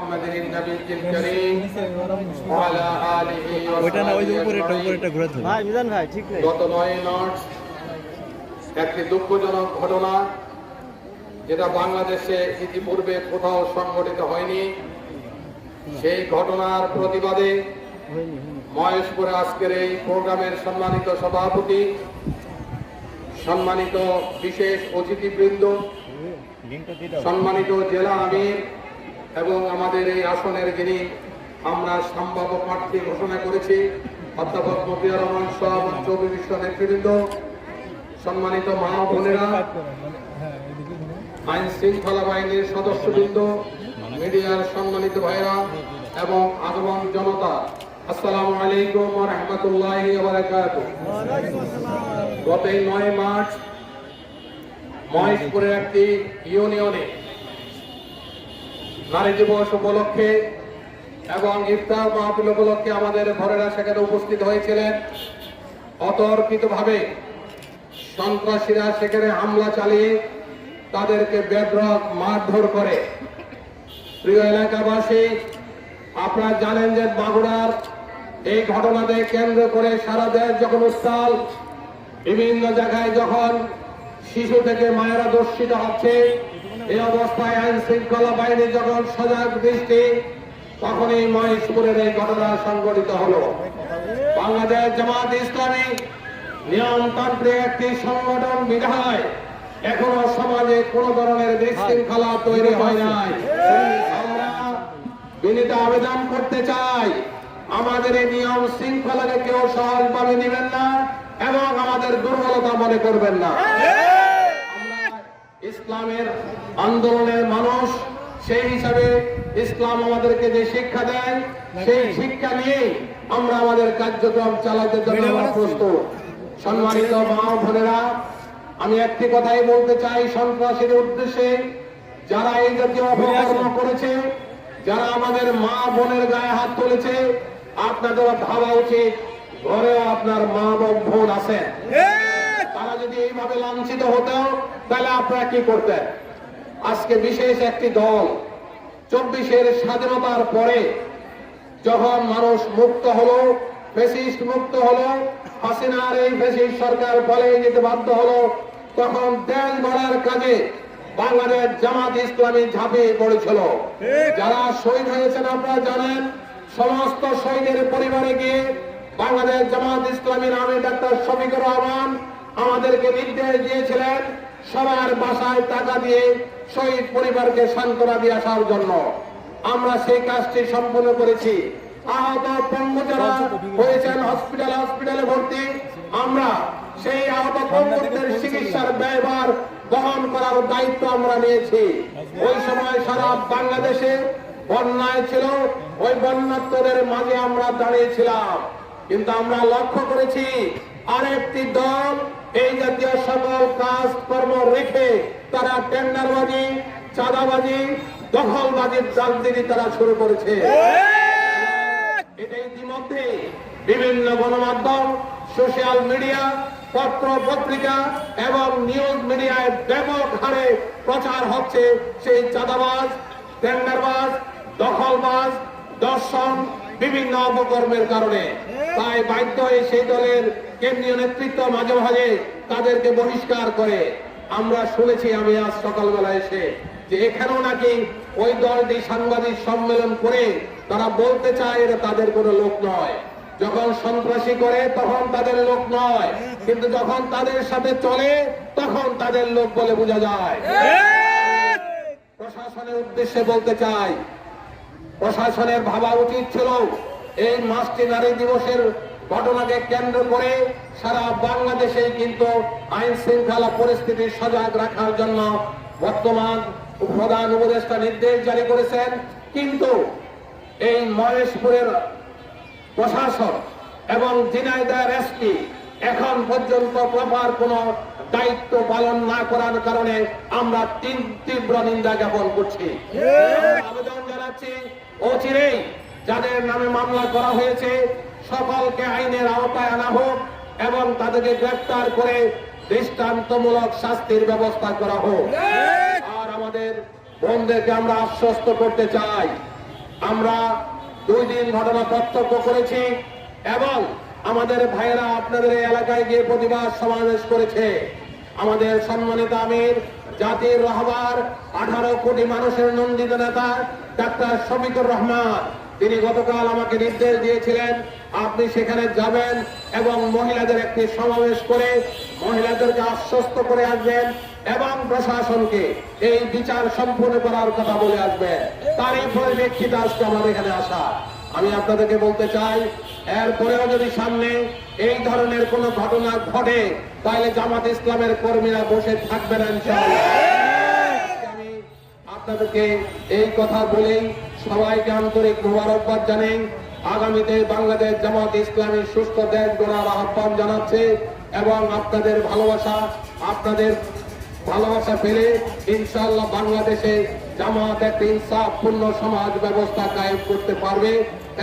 محمد النبي الكريم وعلى آله وصحبه গত 9 মার্চ একটি দুঃখজনক ঘটনা, যেটা বাংলাদেশে ইতিপূর্বে কোথাও সংঘটিত হয়নি। সেই ঘটনার প্রতিবাদে মহেশপুরে আজকের এই প্রোগ্রামের সম্মানিত সভাপতি, সম্মানিত বিশেষ অতিথিবৃন্দ, সম্মানিত জেলা আমির এবং আমাদের এই আসনের যিনি আমরা সম্ভাব্য প্রার্থী ঘোষণা করেছি অধ্যাপক মতিয়ার রহমান সহ চৌবি বিশ্ব নেতৃবৃন্দ, সম্মানিত মা বোনেরা, আইন শৃঙ্খলা বাহিনীর সদস্যবৃন্দ, মিডিয়ার সম্মানিত ভাইরা এবং আগমন জনতা, আসসালামু আলাইকুম ওয়া রাহমাতুল্লাহি ওয়া বারাকাতুহু। গত 9 মার্চ মহেশপুরের একটি ইউনিয়নে নারী দিবস উপলক্ষে এবং ইফতার মাহফিল উপলক্ষে আমাদের ঘরেরা সেখানে উপস্থিত হয়েছিলেন। অতর্কিতভাবে সন্ত্রাসীরা সেখানে হামলা চালিয়ে তাদেরকে বেধড়ক মারধর করে। প্রিয় এলাকাবাসী, আপনারা জানেন যে মাগুরার এই ঘটনাকে কেন্দ্র করে সারা দেশ যখন উত্তাল, বিভিন্ন জায়গায় যখন শিশু থেকে মায়েরা দর্শিত হচ্ছে, এই অবস্থায় আইন শৃঙ্খলা বাহিনী যখন সজাগ দৃষ্টি, তখন এই মহেশপুরের এই ঘটনা সংঘটিত হলো। বাংলাদেশ জামাত ইসলামী নিয়মতান্ত্রিক একটি সংগঠন বিধায় এখনো সমাজে কোন ধরনের বিশৃঙ্খলা তৈরি হয় নাই। আমরা বিনীত আবেদন করতে চাই, আমাদের এই নিয়ম শৃঙ্খলাকে কেউ সহজভাবে নেবেন না এবং আমাদের দুর্বলতা মনে করবেন না। আমরা ইসলামের আন্দোলনের মানুষ, সেই হিসাবে ইসলাম আমাদেরকে যে শিক্ষা দেয়, সেই শিক্ষা নিয়ে আমরা আমাদের কার্যক্রম চালাতে জন্য প্রস্তুত। সম্মানিত মা বোনেরা, আমি একটি কথাই বলতে চাই সন্ত্রাসীর উদ্দেশ্যে, যারা এই জাতীয় অপকর্ম করেছে, যারা আমাদের মা বোনের গায়ে হাত তুলেছে, আপনাদের ভাবা উচিত ঘরেও আপনার মা বোন আছেন। তারা যদি এইভাবে লাঞ্ছিত হতো তাহলে আপনারা কি করতেন? আজকে বিশেষ একটি দল 24-এর স্বাধীনতার পরে যখন মানুষ মুক্ত হলো, ফ্যাসিস্ট মুক্ত হলো, হাসিনার এই ফ্যাসিস্ট সরকার পালিয়ে যেতে বাধ্য হলো, তখন দেশ গড়ার কাজে বাংলাদেশ জামাত ইসলামী ঝাঁপিয়ে পড়েছিল। যারা শহীদ হয়েছেন আপনারা জানেন, সমস্ত শহীদের পরিবারে গিয়ে বাংলাদেশ জামাত ইসলামীর আমির ডাক্তার শফিকুর রহমান আমাদেরকে নির্দেশ দিয়েছিলেন সবার বাসায় টাকা দিয়ে শহীদ পরিবারকে সান্ত্বনা দিয়ে আসার জন্য। আমরা সেই কাজটি সম্পন্ন করেছি। আহত পঙ্গু যারা হয়েছেন হসপিটালে ভর্তি, আমরা সেই আহত পঙ্গুদের চিকিৎসার ব্যয়ভার বহন করার দায়িত্ব আমরা নিয়েছি। ওই সময় সারা বাংলাদেশে বন্যায় ছিল, ওই বন্যার্তদের মাঝে আমরা দাঁড়িয়েছিলাম। কিন্তু আমরা লক্ষ্য করেছি আরেকটি দল এই জাতীয় সকল কাজকর্ম রেখে তারা টেন্ডারবাজি, চাঁদাবাজি, দখলবাজির রাজনীতি তারা শুরু করেছে। এটা ইতিমধ্যে বিভিন্ন গণমাধ্যম, সোশ্যাল মিডিয়া, পত্র পত্রিকা এবং নিউজ মিডিয়ায় ব্যাপক হারে প্রচার হচ্ছে সেই চাঁদাবাজ, টেন্ডারবাজ, দখলবাজ, দর্শন, বিভিন্ন অপকর্মের কারণে। তাই বাধ্য হয়ে সেই দলের কেন্দ্রীয় নেতৃত্ব মাঝে মাঝে তাদেরকে বহিষ্কার করে। আমরা শুনেছি, আমি আজ সকালবেলা এসে, যে এখানেও নাকি ওই দলটি সাংবাদিক সম্মেলন করে তারা বলতে চায় এটা তাদের কোনো লোক নয়। যখন সন্ত্রাসী করে তখন তাদের লোক নয়, কিন্তু যখন তাদের সাথে চলে তখন তাদের লোক বলে বোঝা যায়। প্রশাসনের উদ্দেশ্যে বলতে চাই, প্রশাসনের ভাবা উচিত ছিল এই মাসটি নারী দিবসের ঘটনাকে কেন্দ্র করে সারা বাংলাদেশে কিন্তু আইন শৃঙ্খলা পরিস্থিতি সজাগ রাখার জন্য বর্তমান প্রধান উপদেষ্টা নির্দেশ জারি করেছেন। কিন্তু এই মহেশপুরের প্রশাসন এবং ঝিনাইদহের এসপি এখন পর্যন্ত প্রপার কোন দায়িত্ব পালন না করার কারণে আমরা তীব্র নিন্দা জ্ঞাপন করছি। আবেদন জানাচ্ছি অচিরেই যাদের নামে মামলা করা হয়েছে সকলকে আইনের আওতায় আনা হোক এবং তাদেরকে গ্রেফতার করে দৃষ্টান্তমূলক শাস্তির ব্যবস্থা করা হোক। আর আমাদের বোনদেরকে আমরা আশ্বস্ত করতে চাই, আমরা 2 দিন ঘটনা প্রত্যক্ষ করেছি এবং আমাদের ভাইয়েরা আপনাদের এই এলাকায় গিয়ে প্রতিবাদ সমাবেশ করেছে। আমাদের সম্মানিত আমির, জাতির রহবার, 18 কোটি মানুষের নন্দিত নেতা ডাক্তার শফিকুর রহমান, তিনি গতকাল আমাকে নির্দেশ দিয়েছিলেন আপনি সেখানে যাবেন এবং মহিলাদের একটি সমাবেশ করে মহিলাদেরকে আশ্বস্ত করে আসবেন এবং প্রশাসনকে এই বিচার সম্পূর্ণ করার কথা বলে আসবেন। তারই পরিপ্রেক্ষিতে আজকে আমাদের এখানে আসা। আমি আপনাদেরকে বলতে চাই, এরপরেও যদি সামনে এই ধরনের কোন ঘটনা ঘটে তাহলে জামাত ইসলামের কর্মীরা বসে থাকবে না ইনশাআল্লাহ। আমি আপনাদেরকে এই কথা বলেই সবাইকে আন্তরিক মোবারকবাদ জানাই। আগামীতে বাংলাদেশ জামাত ইসলামী সুস্থ দেশ গড়ার আহ্বান জানাচ্ছে এবং আপনাদের ভালোবাসা পেলে ইনশাআল্লাহ বাংলাদেশে জামাত একটা ইনসাফপূর্ণ সমাজ ব্যবস্থা কায়েম করতে পারবে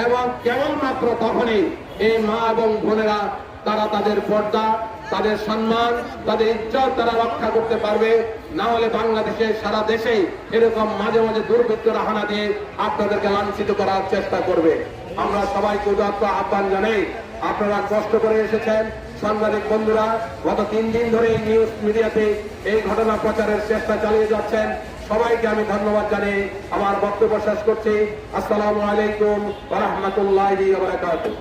এবং কেবলমাত্র তখনই এই মা এবং বোনেরা তারা তাদের পর্দা, তাদের সম্মান, তাদের ইজ্জত তারা রক্ষা করতে পারবে। না হলে বাংলাদেশে সারা দেশেই এরকম মাঝে মাঝে দুর্বৃত্তরা হানা দিয়ে আপনাদেরকে লাঞ্ছিত করার চেষ্টা করবে। আমরা সবাইকে উদাত্ত আহ্বান জানাই, আপনারা কষ্ট করে এসেছেন। সাংবাদিক বন্ধুরা গত 3 দিন ধরে এই নিউজ মিডিয়াতে এই ঘটনা প্রচারের চেষ্টা চালিয়ে যাচ্ছেন। সবাইকে আমি ধন্যবাদ জানিয়ে আমার বক্তব্য শেষ করছি। আসসালামু আলাইকুম ওয়া রাহমাতুল্লাহি ওয়া বারাকাতুহু।